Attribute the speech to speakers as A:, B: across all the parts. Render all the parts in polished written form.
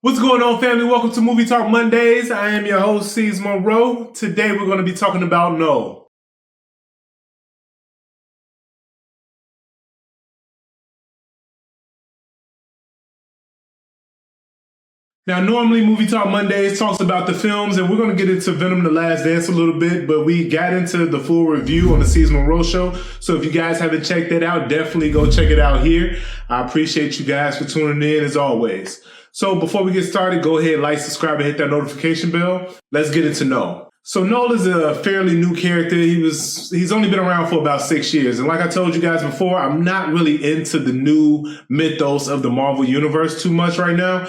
A: What's going on, family? Welcome to Movie Talk Mondays. I am your host, C's Monroe. Today we're going to be talking about Noel. Now, normally Movie Talk Mondays talks about the films, and we're going to get into Venom: The Last Dance a little bit, but we got into the full review on the C's Monroe Show. So if you guys haven't checked that out, definitely go check it out here. I appreciate you guys for tuning in as always. So before we get started, go ahead, like, subscribe, and hit that notification bell. Let's get into Noel. So Noel is a fairly new character. He's only been around for about 6 years. And like I told you guys before, I'm not really into the new mythos of the Marvel Universe too much right now.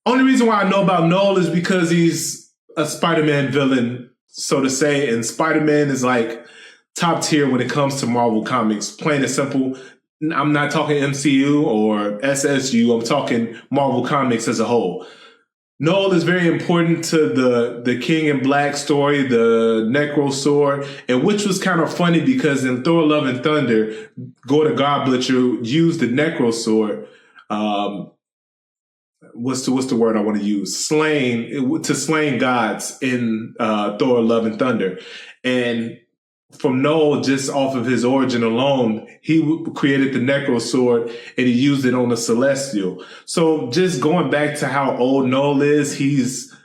A: Only reason why I know about Noel is because he's a Spider-Man villain, so to say. And Spider-Man is like top tier when it comes to Marvel Comics. Plain and simple. I'm not talking MCU or SSU. I'm talking Marvel Comics as a whole. Noel is very important to the King in Black story, the Necro Sword, and which was kind of funny because in Thor: Love and Thunder, Gorr the God Butcher used the Necro Sword. What's the word I want to use? Slaying gods in Thor: Love and Thunder, and from Noel, just off of his origin alone, he created the Necro Sword and he used it on the Celestial. So just going back to how old Noel is, he's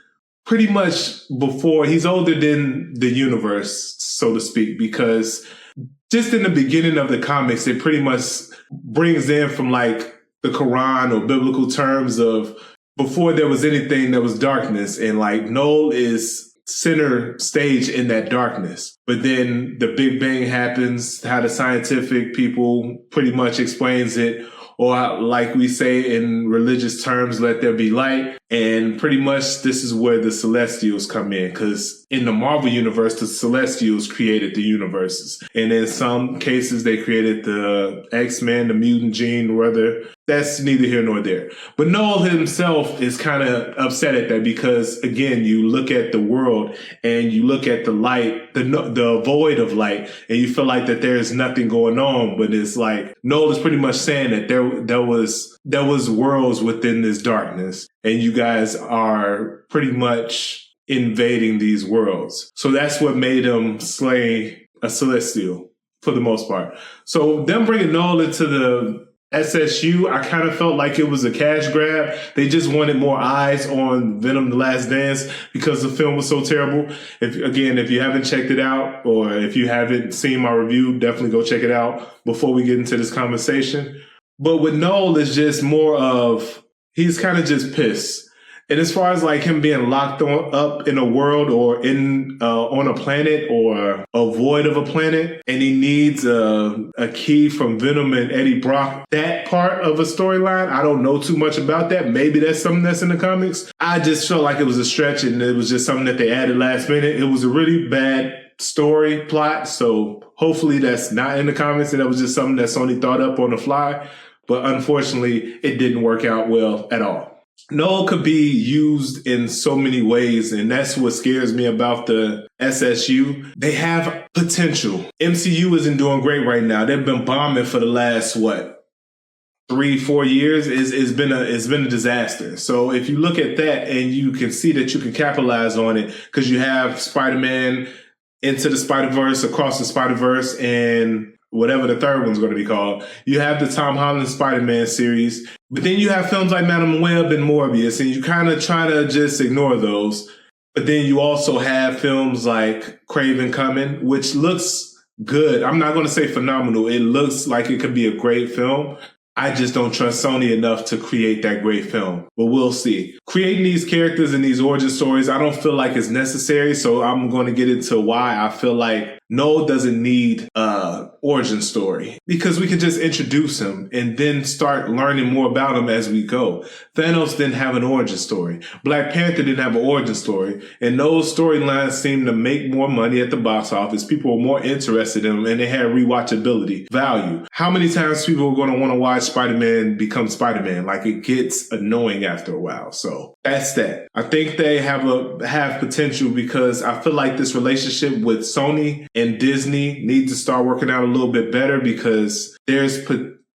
A: pretty much he's older than the universe, so to speak, because just in the beginning of the comics, it pretty much brings in from like the Quran or biblical terms of before there was anything, there was darkness. And like Noel is center stage in that darkness. But then the Big Bang happens, how the scientific people pretty much explains it, or how, like we say in religious terms, let there be light. And pretty much this is where the Celestials come in, because in the Marvel universe, the Celestials created the universes. And in some cases, they created the X-Men, the mutant gene, whether that's neither here nor there. But Noel himself is kind of upset at that because, again, you look at the world and you look at the light, the void of light, and you feel like that there is nothing going on. But it's like Noel is pretty much saying that there was worlds within this darkness, and you guys are pretty much invading these worlds. So that's what made him slay a Celestial for the most part. So them bringing Noel into the SSU, I kind of felt like it was a cash grab. They just wanted more eyes on Venom: The Last Dance because the film was so terrible. If you haven't checked it out or if you haven't seen my review, definitely go check it out before we get into this conversation. But with Noel, it's just more of he's kind of just pissed. And as far as like him being locked up in a world or in on a planet or a void of a planet, and he needs a key from Venom and Eddie Brock, that part of a storyline, I don't know too much about that. Maybe that's something that's in the comics. I just felt like it was a stretch and it was just something that they added last minute. It was a really bad story plot, so hopefully that's not in the comics and that was just something that Sony thought up on the fly. But unfortunately, it didn't work out well at all. Noel could be used in so many ways, and that's what scares me about the SSU. They have potential. MCU isn't doing great right now. They've been bombing for the last, 3-4 years. It's been a disaster. So if you look at that and you can see that you can capitalize on it because you have Spider-Man Into the Spider-Verse, Across the Spider-Verse, and whatever the third one's going to be called. You have the Tom Holland Spider-Man series, but then you have films like Madam Web and Morbius, and you kind of try to just ignore those. But then you also have films like Craven Coming, which looks good. I'm not going to say phenomenal. It looks like it could be a great film. I just don't trust Sony enough to create that great film, but we'll see. Creating these characters and these origin stories, I don't feel like it's necessary, so I'm going to get into why I feel like Noel doesn't need an origin story, because we can just introduce him and then start learning more about him as we go. Thanos didn't have an origin story. Black Panther didn't have an origin story, and those storylines seemed to make more money at the box office. People were more interested in them, and they had rewatchability value. How many times people are going to want to watch Spider-Man become Spider-Man? Like, it gets annoying after a while. So that's that. I think they have potential because I feel like this relationship with Sony and Disney needs to start working out a little bit better because there's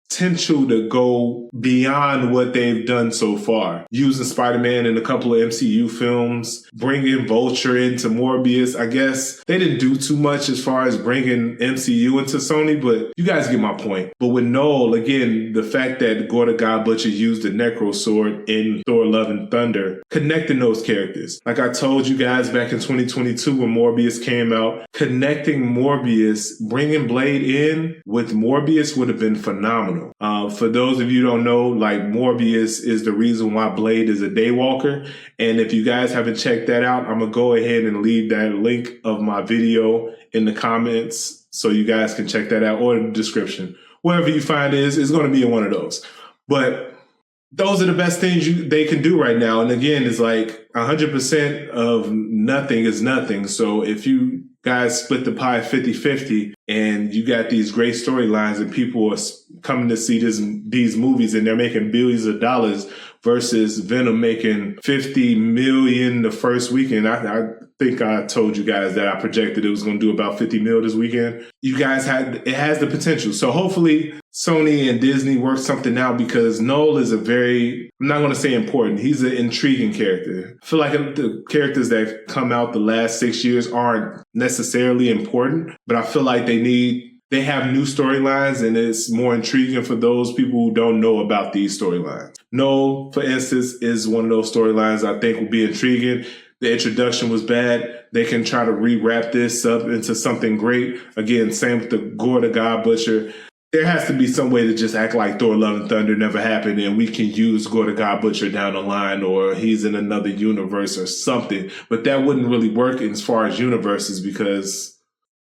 A: potential to go beyond what they've done so far. Using Spider-Man in a couple of MCU films, bringing Vulture into Morbius. I guess they didn't do too much as far as bringing MCU into Sony, but you guys get my point. But with Noel, again, the fact that Gorr the God Butcher used the Necro Sword in Thor Love and Thunder, connecting those characters. Like I told you guys back in 2022 when Morbius came out, connecting Morbius, bringing Blade in with Morbius would have been phenomenal. For those of you who don't know, like Morbius is the reason why Blade is a Daywalker. And if you guys haven't checked that out, I'm going to go ahead and leave that link of my video in the comments so you guys can check that out, or in the description. Wherever you find it is going to be in one of those. But those are the best things they can do right now. And again, it's like 100% of nothing is nothing. So if you guys split the pie 50-50 and you got these great storylines and people are coming to see these movies and they're making billions of dollars versus Venom making 50 million the first weekend. I think I told you guys that I projected it was going to do about 50 mil this weekend. You guys it has the potential. So hopefully Sony and Disney work something out, because Noel is I'm not going to say important. He's an intriguing character. I feel like the characters that have come out the last 6 years aren't necessarily important, but I feel like they have new storylines, and it's more intriguing for those people who don't know about these storylines. Noel, for instance, is one of those storylines I think will be intriguing. The introduction was bad. They can try to rewrap this up into something great. Again, same with the Gorr the God Butcher. There has to be some way to just act like Thor Love and Thunder never happened, and we can use Gorr the God Butcher down the line, or he's in another universe or something. But that wouldn't really work as far as universes, because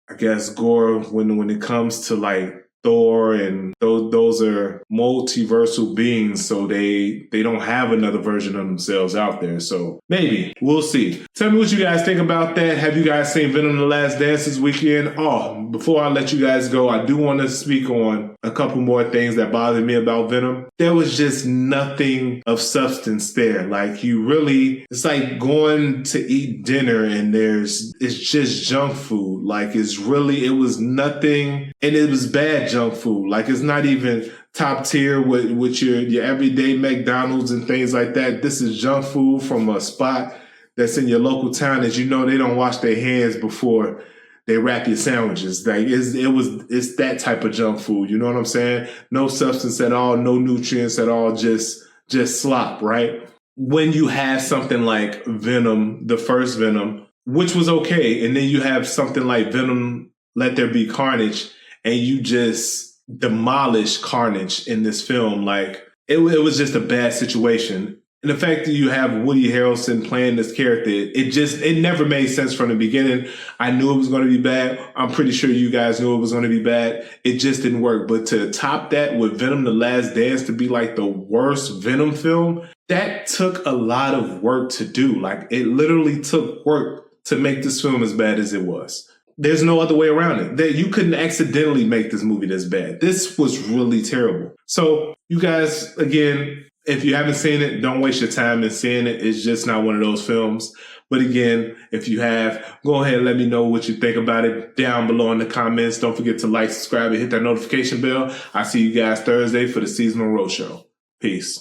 A: I guess Gorr, when it comes to like Thor and those are multiversal beings, so they don't have another version of themselves out there. So maybe we'll see. Tell me what you guys think about that. Have you guys seen Venom: The Last Dance this weekend? Oh, before I let you guys go, I do want to speak on a couple more things that bothered me about Venom. There was just nothing of substance there. Like, it's like going to eat dinner and it's just junk food. Like, it was nothing, and it was bad junk food. Like, it's not even top tier with your everyday McDonald's and things like that. This is junk food from a spot that's in your local town that they don't wash their hands before they wrap your sandwiches. Like, it's that type of junk food. You know what I'm saying? No substance at all, no nutrients at all, just slop, right? When you have something like Venom, the first Venom, which was okay, and then you have something like Venom: Let There Be Carnage, and you just demolish Carnage in this film. Like, it was just a bad situation. And the fact that you have Woody Harrelson playing this character, it never made sense from the beginning. I knew it was going to be bad. I'm pretty sure you guys knew it was going to be bad. It just didn't work. But to top that with Venom: The Last Dance to be like the worst Venom film, that took a lot of work to do. Like, it literally took work to make this film as bad as it was. There's no other way around it. That you couldn't accidentally make this movie this bad. This was really terrible. So you guys, again, if you haven't seen it, don't waste your time in seeing it. It's just not one of those films. But again, if you have, go ahead and let me know what you think about it down below in the comments. Don't forget to like, subscribe, and hit that notification bell. I'll see you guys Thursday for the Seasonal Roadshow. Peace.